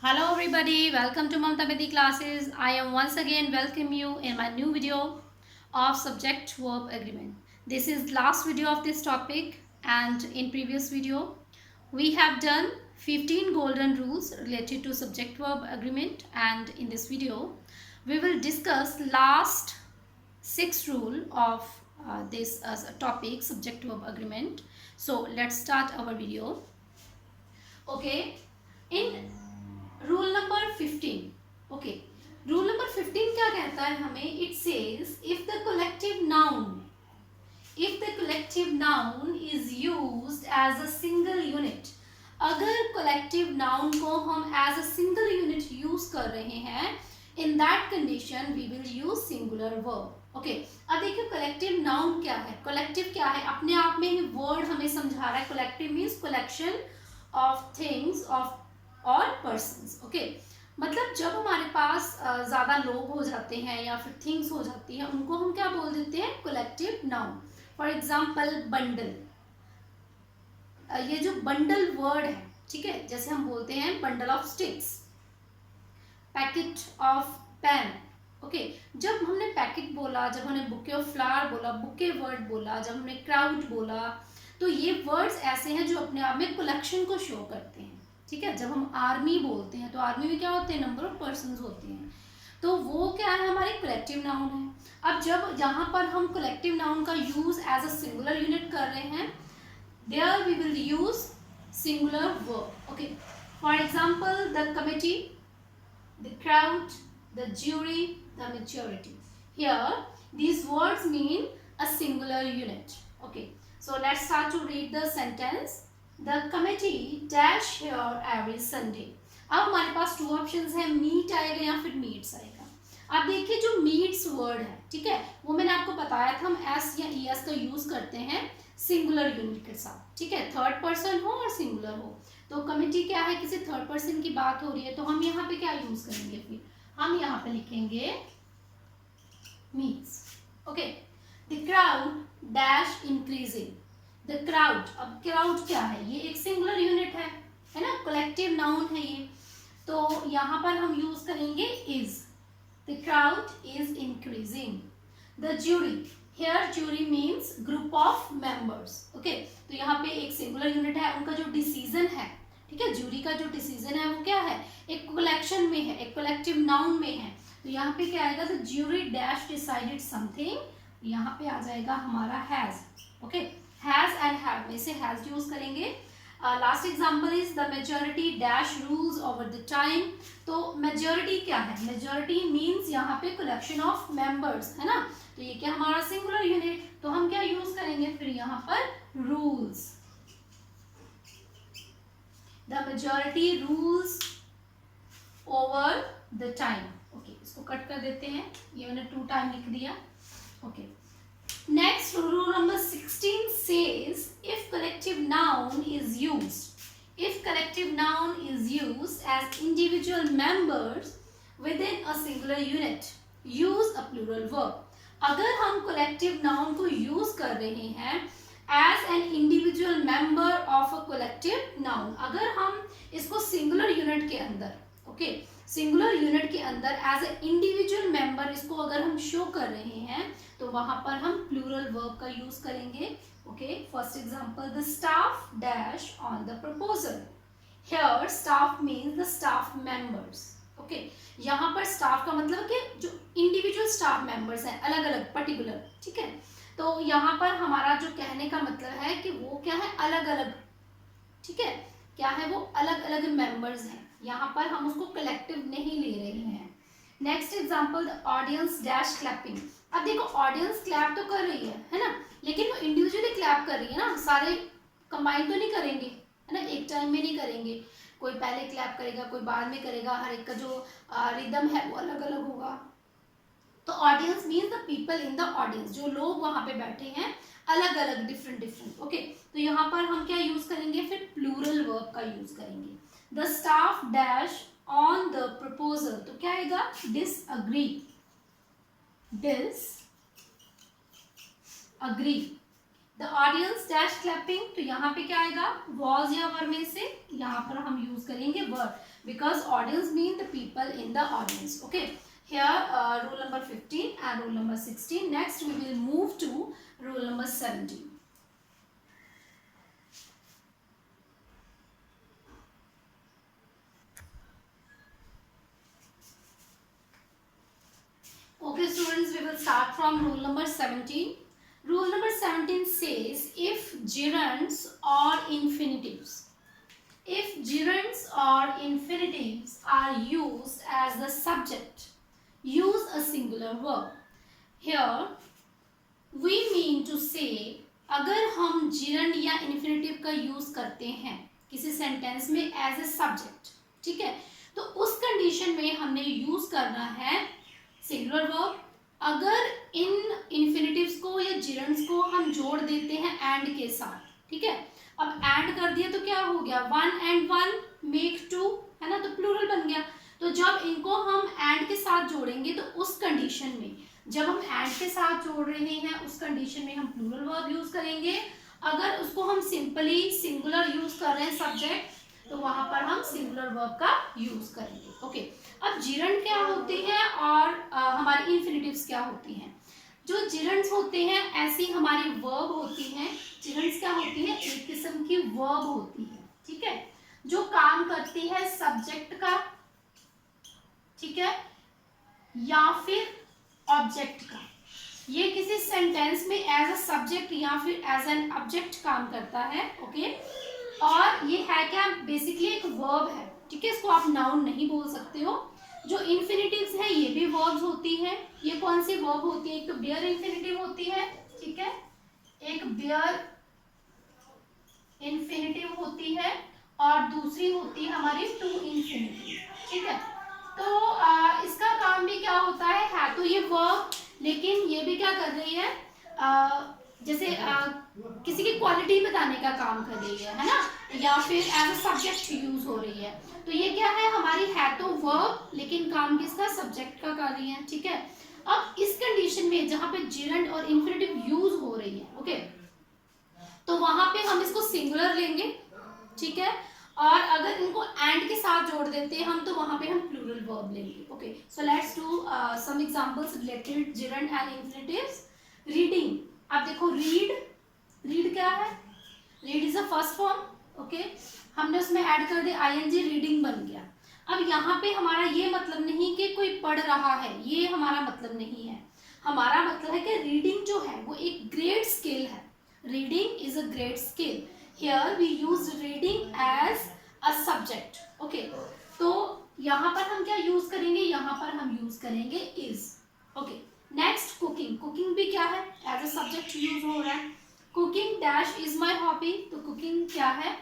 Hello everybody, welcome to Mamta Bedi classes. I am once again welcome you in my new video of subject verb agreement. This is last video of this topic, and in previous video we have done 15 golden rules related to subject verb agreement, and in this video we will discuss last 6 rule of this topic subject verb agreement. So let's start our video. Okay, in rule number 15. Okay, rule number 15 क्या कहता है हमें? It says if the collective noun is used as a single unit, अगर collective noun को हम as a single unit use कर रहे हैं, in that condition we will use singular verb. Okay, अब देखिए कलेक्टिव नाउन क्या है. कलेक्टिव क्या है? अपने आप में ही वर्ड हमें समझा रहा है. Collective means collection of things of और पर्सन्स. ओके, मतलब जब हमारे पास ज़्यादा लोग हो जाते हैं या फिर थिंग्स हो जाती हैं, उनको हम क्या बोल देते हैं? Collective noun. For example bundle. ये जो बंडल वर्ड है, ठीक है, जैसे हम बोलते हैं bundle of sticks, packet of pen. Okay, जब हमने पैकेट बोला, जब हमने बुके ऑफ फ्लावर बोला, बुके वर्ड बोला, जब हमने क्राउड बोला, तो ये वर्ड्स ऐसे हैं जो अपने आप में कलेक्शन को शो करते हैं. ठीक है, जब हम आर्मी बोलते हैं तो आर्मी में क्या होते हैं? नंबर ऑफ पर्सन्स होते हैं. तो वो क्या है? हमारे कलेक्टिव नाउन है. अब जब यहाँ पर हम कलेक्टिव नाउन का use as a singular unit कर रहे हैं, there we will use singular verb. Okay, for example the committee, the crowd, the jury, the maturity. Here these words mean a singular unit. Okay, so let's start to read the sentence. The committee dash here every Sunday. अब हमारे पास two options हैं, meet आएगा या फिर meets आएगा. अब देखिए जो मीट्स वर्ड है, ठीक है, वो मैंने आपको बताया था, हम एस या ई एस का यूज करते हैं सिंगुलर यूनिट के साथ. ठीक है, थर्ड पर्सन हो और सिंगुलर हो. तो कमिटी क्या है? किसी थर्ड पर्सन की बात हो रही है, तो हम यहाँ पे क्या यूज करेंगे? फिर हम यहाँ पे लिखेंगे meets. Okay, the crowd dash increasing. The crowd, अब क्राउड क्या है? ये एक सिंगुलर यूनिट है ना, कलेक्टिव नाउन है ये. तो यहाँ पर हम यूज करेंगे is. The crowd is increasing. The jury, here jury means group of members. Okay, तो यहाँ पे एक सिंगुलर यूनिट है, उनका जो डिसीजन है, ठीक है, ज्यूरी का जो डिसीजन है वो क्या है? एक कलेक्शन में है, एक कलेक्टिव नाउन में है. तो यहाँ पे क्या आएगा? The jury dash decided something. यहाँ पे आ जाएगा हमारा has. Okay, has and have में से हैज यूज करेंगे. Last example is the majority dash rules over the time. तो मेजॉरिटी क्या है? मेजॉरिटी मींस यहाँ पे कलेक्शन ऑफ मेंबर्स, है ना. तो ये क्या हमारा सिंगुलर यूनिट, तो हम क्या यूज करेंगे फिर यहाँ पर? Rules. The majority rules over the time. Okay, इसको कट कर देते हैं, ये मैंने 2 टाइम लिख दिया. Okay, next rule number 16 says if collective noun is used as individual members within a singular unit, use a plural verb. अगर हम collective noun को use कर रहे हैं as an individual member of a collective noun, अगर हम इसको singular unit के अंदर, okay, सिंगुलर यूनिट के अंदर एज ए इंडिविजुअल मेंबर इसको अगर हम शो कर रहे हैं, तो वहां पर हम प्लूरल वर्ब का यूज करेंगे. Okay, first example the staff dash on the proposal. Here staff means the staff members. Okay, यहाँ पर स्टाफ का मतलब कि जो इंडिविजुअल स्टाफ मेंबर्स हैं, अलग अलग पर्टिकुलर. ठीक है, तो यहाँ पर हमारा जो कहने का मतलब है कि वो क्या है? अलग अलग. ठीक है, क्या है वो? अलग अलग मेंबर्स हैं. यहाँ पर हम उसको कलेक्टिव नहीं ले रहे हैं. Next example the audience dash clapping. अब देखो ऑडियंस क्लैप तो कर रही है ना, लेकिन वो इंडिविजुअली क्लैप कर रही है ना, सारे कंबाइन तो नहीं करेंगे, है ना, एक टाइम में नहीं करेंगे. कोई पहले क्लैप करेगा, कोई बाद में करेगा, हर एक का जो रिदम है वो अलग अलग होगा. तो audience means the people in the audience, जो लोग वहां पे बैठे हैं, अलग अलग डिफरेंट डिफरेंट. ओके, तो यहाँ पर हम क्या यूज करेंगे? फिर प्लूरल वर्ब का यूज करेंगे. The staff dash on the proposal, तो क्या आएगा? Disagree. The audience dash clapping, तो यहाँ पे क्या आएगा, वॉज या वर में से यहाँ पर हम यूज करेंगे were, because audience mean the people in the audience. Okay, here rule number 15 and rule number 16. Next we will move to rule number 17. Okay students, we will start from rule number 17. Rule number 17 says if gerunds or infinitives, if gerunds or infinitives are used as the subject, use a singular verb. Here we mean to say, अगर हम gerund या infinitive का use करते हैं किसी sentence में as a subject, ठीक है, तो उस condition में हमने use करना है singular verb. अगर इन infinitives को या gerunds को हम जोड़ देते हैं and के साथ, ठीक है, अब and कर दिया तो क्या हो गया, 1 and 1 make 2, है ना, तो plural बन गया. तो जब इनको हम and के साथ जोड़ेंगे तो उस कंडीशन में, जब हम and के साथ जोड़ रहे हैं उस कंडीशन में हम प्लूरल वर्ब यूज करेंगे. अगर उसको हम सिंपली सिंगुलर यूज कर रहे हैं सब्जेक्ट, तो वहां पर हम सिंगुलर वर्ब का यूज करेंगे. ओके, अब जिरंड क्या होती है और हमारी इन्फिनिटिव्स क्या होती हैं. जो जिरंड्स होते हैं ऐसी हमारी वर्ब होती हैं. जिरंड्स क्या होती है, एक किस्म की वर्ब होती है, ठीक है, जो काम करती है सब्जेक्ट का, ठीक है, या फिर ऑब्जेक्ट का. ये किसी सेंटेंस में एज अ सब्जेक्ट या फिर एज एन ऑब्जेक्ट काम करता है. ओके, और ये है क्या, बेसिकली एक वर्ब है, ठीक है, इसको आप नाउन नहीं बोल सकते हो. जो इन्फिनिटिव्स हैं ये भी वर्ब्स होती हैं. ये कौन सी वर्ब होती है, एक तो बेयर इन्फिनिटिव होती है, ठीक है, एक बेयर इन्फिनिटिव होती है और दूसरी होती है हमारी टू इन्फिनिटिव, ठीक है. तो इसका काम भी क्या होता है तो ये वर्ब, लेकिन ये भी क्या कर रही है, जैसे किसी की क्वालिटी बताने का काम कर रही है ना, या फिर एज अ सब्जेक्ट यूज हो रही है. तो ये क्या है, हमारी है तो वर्ब, लेकिन काम किसका, सब्जेक्ट का कर रही है, ठीक है. अब इस कंडीशन में जहां पे जिरंड और इन्फिनिटिव यूज हो रही है, ओके, तो वहां पे हम इसको सिंगुलर लेंगे, ठीक है, और अगर इनको एंड के साथ जोड़ देते हैं हम, तो वहां पे हम प्लूरल वर्ब लेंगे. Okay, so let's do some examples related gerund and infinitives. Reading, अब देखो रीड, रीड क्या है, read is a first form. Okay, हमने उसमें ऐड कर दिया आईएनजी, रीडिंग बन गया. अब यहाँ पे हमारा ये मतलब नहीं कि कोई पढ़ रहा है, ये हमारा मतलब नहीं है. हमारा मतलब है कि रीडिंग जो है वो एक ग्रेट स्किल है. Reading is a great skill. Here we use reading as a subject. Okay, तो यहाँ पर हम क्या यूज करेंगे, यहाँ पर हम यूज करेंगे is. Okay, next cooking. Cooking भी क्या है, as a subject यूज हो रहा है. Cooking dash is my hobby. तो cooking क्या है,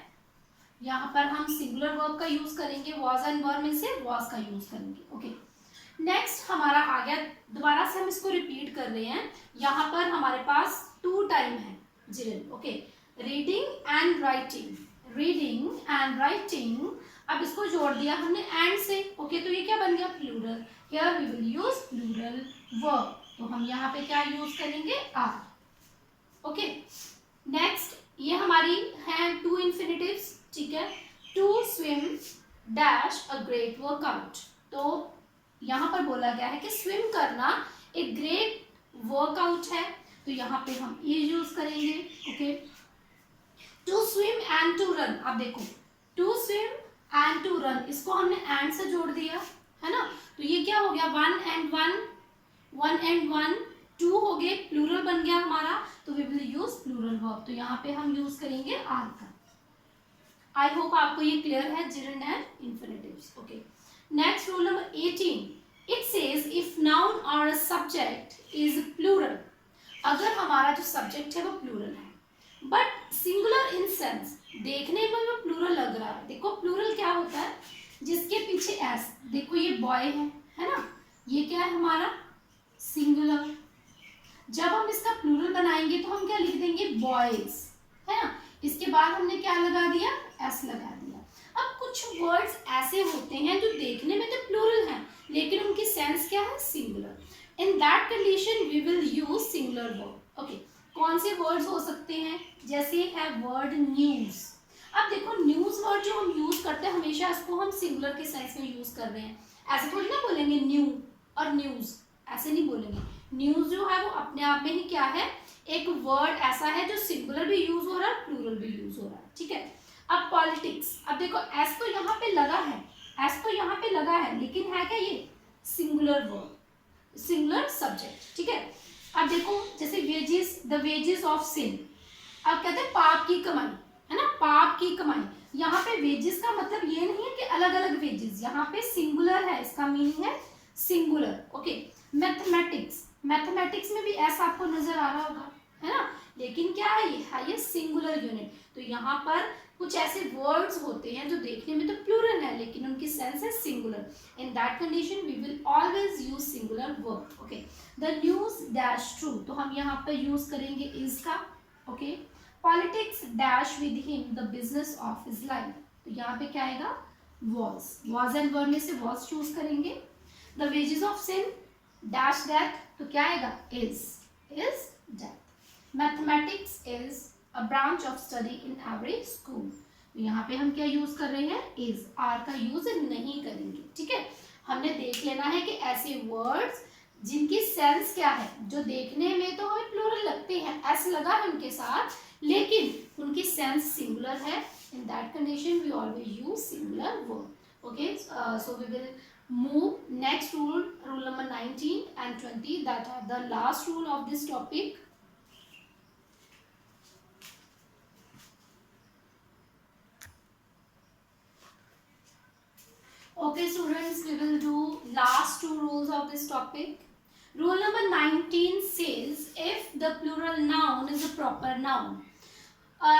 यहाँ पर हम सिंगुलर वर्ब का यूज करेंगे, was and were में से was का यूज करेंगे. Okay, नेक्स्ट हमारा आ गया, दोबारा से हम इसको रिपीट कर रहे हैं. यहाँ पर हमारे पास टू टाइम है gerund. Okay, reading and writing, reading and writing. अब इसको जोड़ दिया हमने एंड से. ओके, तो ये क्या बन गया, plural. Here we will use plural verb. तो हम यहाँ पे क्या यूज करेंगे, आर. ओके, नेक्स्ट ये हमारी है टू इन्फिनिटिव्स, ठीक है. To swim dash a great workout. तो यहाँ पर बोला गया है कि स्विम करना एक ग्रेट वर्कआउट है, तो यहाँ पे हम ये यूज करेंगे. Okay, to swim and to run. अब देखो, to swim and to run, इसको हमने एंड से जोड़ दिया है ना, तो ये क्या हो गया, one and one, one and one, two हो गए, प्लूरल बन गया हमारा. तो we will use plural verb. तो यहाँ पे हम यूज करेंगे आर का. आई होप आपको ये क्लियर है, gerund and infinitives. Okay, next rule number 18. It says if noun और सब्जेक्ट इज प्लूरल. अगर हमारा जो सब्जेक्ट है वो प्लूरल है, बट सिंगुलर इन सेंस, देखने में वो प्लूरल लग रहा है. देखो प्लूरल क्या होता है, जिसके पीछे एस, देखो ये बॉय है ना, ये क्या है हमारा सिंगुलर. जब हम इसका प्लूरल बनाएंगे तो हम क्या लिख देंगे, बॉयज, है ना. इसके बाद हमने क्या लगा दिया, एस लगा दिया. अब कुछ वर्ड्स ऐसे होते हैं जो देखने में तो प्लूरल हैं, लेकिन उनकी सेंस क्या है, singular. In that condition we will use singular verb. Okay, कौन से वर्ड्स हो सकते हैं, जैसे है वर्ड न्यूज। अब देखो न्यूज वर्ड जो हम यूज करते हैं हमेशा इसको हम सिंगुलर के सेंस में यूज कर रहे हैं, ऐसे थोड़ी ना बोलेंगे न्यू और न्यूज, ऐसे नहीं बोलेंगे। न्यूज जो है वो अपने आप में ही क्या है, एक वर्ड ऐसा है जो सिंगुलर भी यूज हो रहा है, प्लूरल भी यूज हो रहा है, ठीक है। अब पॉलिटिक्स, अब देखो एस तो यहाँ पे लगा है, एस तो यहाँ पे लगा है, लेकिन है क्या ये सिंगुलर वर्ड, सिंगुलर सब्जेक्ट, ठीक है। अब देखो जैसे wages, the wages of sin, अब कहते हैं पाप की कमाई, है ना, पाप की कमाई। यहाँ पे वेजेस का मतलब ये नहीं है कि अलग अलग वेजेस, यहाँ पे सिंगुलर है, इसका मीनिंग है सिंगुलर, ओके। मैथमेटिक्स, मैथमेटिक्स में भी ऐसा आपको नजर आ रहा होगा, है ना, लेकिन क्या है ये सिंगुलर यूनिट। तो यहाँ पर कुछ ऐसे वर्ड्स होते हैं जो देखने में तो प्लूरल है लेकिन उनकी सेंस है singular. In that condition we will always use singular word, okay. The news dash true, तो हम यहाँ पर यूज करेंगे इज का, okay. Politics dash with him the business of his life, तो यहाँ पे क्या आएगा वॉज एंड वर्ड में से वॉज चूज करेंगे। The wages of sin dash death, तो क्या आएगा is death. Mathematics is a branch of study in every school, तो यहाँ पे हम क्या यूज कर रहे हैं इज, आर का यूज नहीं करेंगे, ठीक है। हमने देख लेना है कि ऐसे वर्ड्स जिनकी सेंस क्या है, जो देखने में तो हमें प्लूरल लगते हैं, एस लगा है उनके साथ, लेकिन उनकी सेंस सिंगुलर है। In that condition we always use singular word, okay. So we will move next rule number 19 and 20 that are the last rule of this topic. Okay students, we will do last two rules of this topic. Rule number 19 says if the plural noun is a proper noun.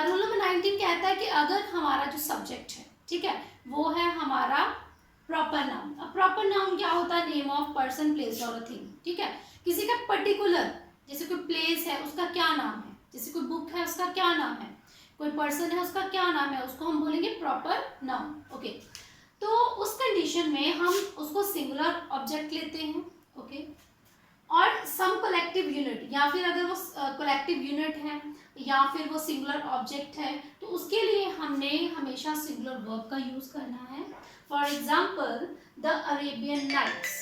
Rule number 19 कहता है कि अगर हमारा जो subject है, ठीक है, वो है हमारा प्रॉपर नाउन। अब प्रॉपर नाउन क्या होता है, नेम ऑफ पर्सन प्लेस और अ थिंग, ठीक है। किसी का पर्टिकुलर, जैसे कोई प्लेस है उसका क्या नाम है, जैसे कोई बुक है उसका क्या नाम है, कोई पर्सन है उसका क्या नाम है, उसको हम बोलेंगे प्रॉपर नाउन, ओके। तो उस कंडीशन में हम उसको सिंगुलर ऑब्जेक्ट लेते हैं, ओके। और सम कलेक्टिव यूनिट, या फिर अगर वो कलेक्टिव यूनिट है या फिर वो सिंगुलर ऑब्जेक्ट है, तो उसके लिए हमने हमेशा सिंगुलर वर्ब का यूज करना है। For example the Arabian Nights,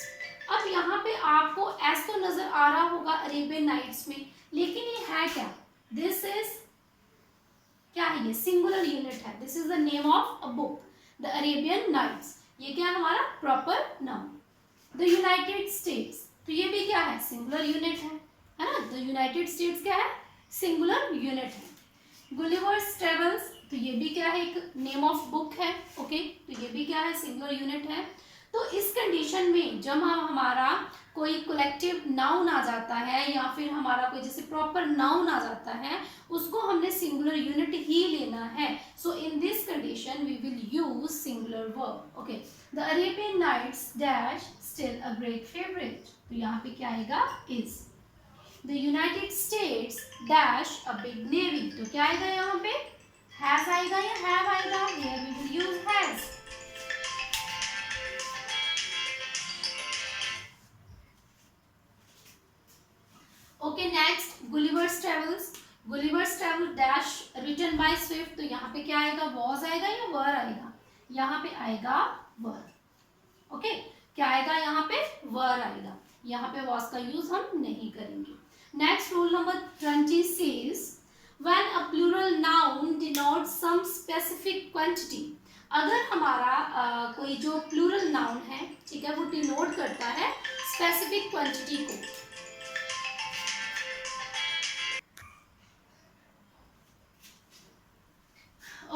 अब यहाँ पे आपको एस तो नजर आ रहा होगा अरेबियन नाइट्स में, लेकिन ये है क्या, दिस इज क्या है, ये सिंगुलर यूनिट है, this is the name of a book, the Arabian Nights, ये क्या है हमारा proper noun. The United States, तो ये भी क्या है सिंगुलर यूनिट है ना, द यूनाइटेड स्टेट्स क्या है सिंगुलर यूनिट है। गुलिवर्स ट्रेवल्स, तो ये भी क्या है एक नेम ऑफ बुक है, ओके, तो ये भी क्या है सिंगुलर यूनिट है। तो इस कंडीशन में जब हमारा कोई कलेक्टिव नाउन आ जाता है या फिर हमारा कोई जैसे प्रॉपर नाउन आ जाता है, उसको हमने सिंगुलर यूनिट ही लेना है। So in this condition we will use singular verb, okay. The Arabian Nights dash still a great favourite, तो यहाँ पे क्या आएगा is. The United States dash a big navy, तो क्या आएगा यहाँ पे हैज आएगा या हैव आएगा, here we will use has. Okay next Gulliver's travels, Gulliver's travel dash written by Swift, तो यहाँ पे क्या आएगा वॉज आएगा या वर आएगा, यहाँ पे आएगा वर, ओके। क्या आएगा यहाँ पे वर आएगा, यहाँ पे वॉज का यूज हम नहीं करेंगे। Next rule number 20 says when a plural noun denotes some specific quantity, अगर हमारा कोई जो प्लूरल नाउन है, ठीक है, वो डिनोट करता है स्पेसिफिक क्वांटिटी को,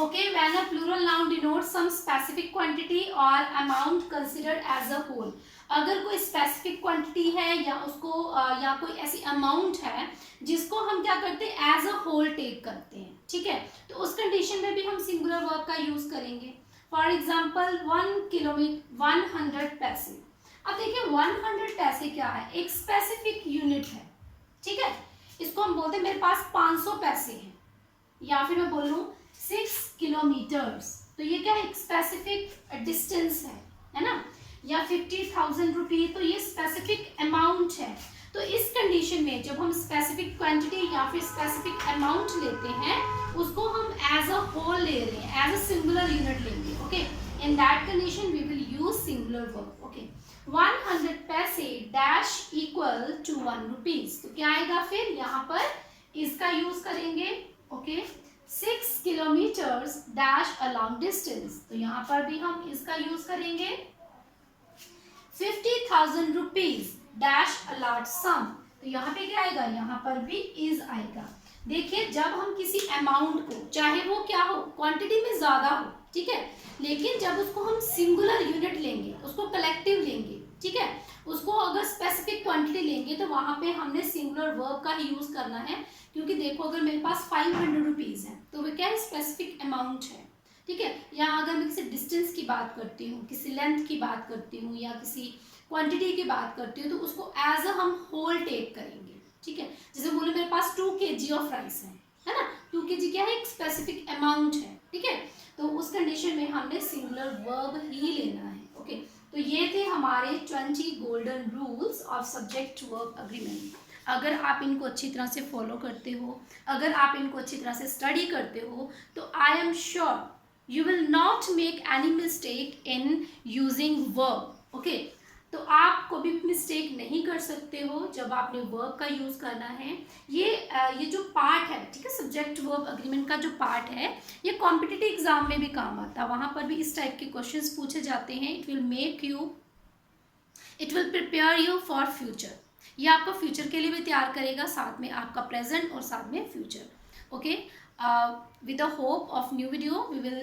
okay, when a plural noun denotes some specific quantity or amount considered as a whole, अगर कोई स्पेसिफिक क्वांटिटी है या उसको या कोई ऐसी अमाउंट है जिसको हम क्या करते हैं एज अ होल टेक करते हैं, ठीक है, तो उस कंडीशन में भी हम सिंगुलर वर्ब का यूज करेंगे। फॉर एग्जांपल 1 किलोमीटर 100 पैसे, अब देखिए 100 पैसे क्या है एक स्पेसिफिक यूनिट है, ठीक है, इसको हम बोलते हैं मेरे पास 500 पैसे हैं, या फिर मैं बोल लूँ 6 किलोमीटर्स, तो ये क्या है एक स्पेसिफिक डिस्टेंस है ना, या 50,000 रुपये, तो ये स्पेसिफिक अमाउंट है। तो इस कंडीशन में जब हम स्पेसिफिक क्वांटिटी या फिर स्पेसिफिक अमाउंट लेते हैं उसको हम एज अ होल ले रहे हैं, एज अ सिंगुलर यूनिट लेंगे. Okay, in that condition we will use singular verb. Okay, 100 पैसे डैश इक्वल टू 1 रुपीज. तो क्या आएगा फिर यहाँ पर इसका यूज करेंगे. Okay, 6 kilometres dash a long distance. तो यहाँ पर भी हम इसका यूज करेंगे. 50,000 रुपीज डैश अ लार्ज सम. तो यहाँ पे क्या आएगा, यहाँ पर भी इज आएगा. देखिए जब हम किसी अमाउंट को, चाहे वो क्या हो, क्वांटिटी में ज्यादा हो, ठीक है, लेकिन जब उसको हम सिंगुलर यूनिट लेंगे, उसको कलेक्टिव लेंगे, ठीक है, उसको अगर स्पेसिफिक क्वांटिटी लेंगे तो वहां पे हमने सिंगुलर वर्ब का ही यूज करना है. क्योंकि देखो अगर मेरे पास 500 रुपीज है तो वो क्या है, स्पेसिफिक अमाउंट है, ठीक है. या अगर मैं किसी डिस्टेंस की बात करती हूँ, किसी लेंथ की बात करती हूँ या किसी क्वांटिटी की बात करती हूँ तो उसको एज अ हम होल टेक करेंगे, ठीक है. जैसे बोले मेरे पास 2 kg ऑफ राइस है ना, 2 kg क्या है, एक स्पेसिफिक अमाउंट है, ठीक है. तो उस कंडीशन में हमने सिंगुलर वर्ब ही लेना है. ओके, तो ये थे हमारे 20 golden rules of subject verb agreement. अगर आप इनको अच्छी तरह से फॉलो करते हो, अगर आप इनको अच्छी तरह से स्टडी करते हो तो I am sure you will not make any mistake in using verb. okay, तो आप कोई भी मिस्टेक नहीं कर सकते हो जब आपने वर्ब का यूज करना है. ये जो पार्ट है, ठीक है, सब्जेक्ट वर्ब अग्रीमेंट का जो पार्ट है ये कॉम्पिटिटिव एग्जाम में भी काम आता है. वहां पर भी इस टाइप के क्वेश्चंस पूछे जाते हैं. It will prepare you for future. ये आपका फ्यूचर के लिए भी तैयार करेगा, साथ में आपका प्रेजेंट और साथ में future. Okay, with the hope of new video we will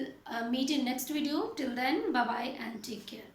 meet in next video. Till then, bye bye and take care.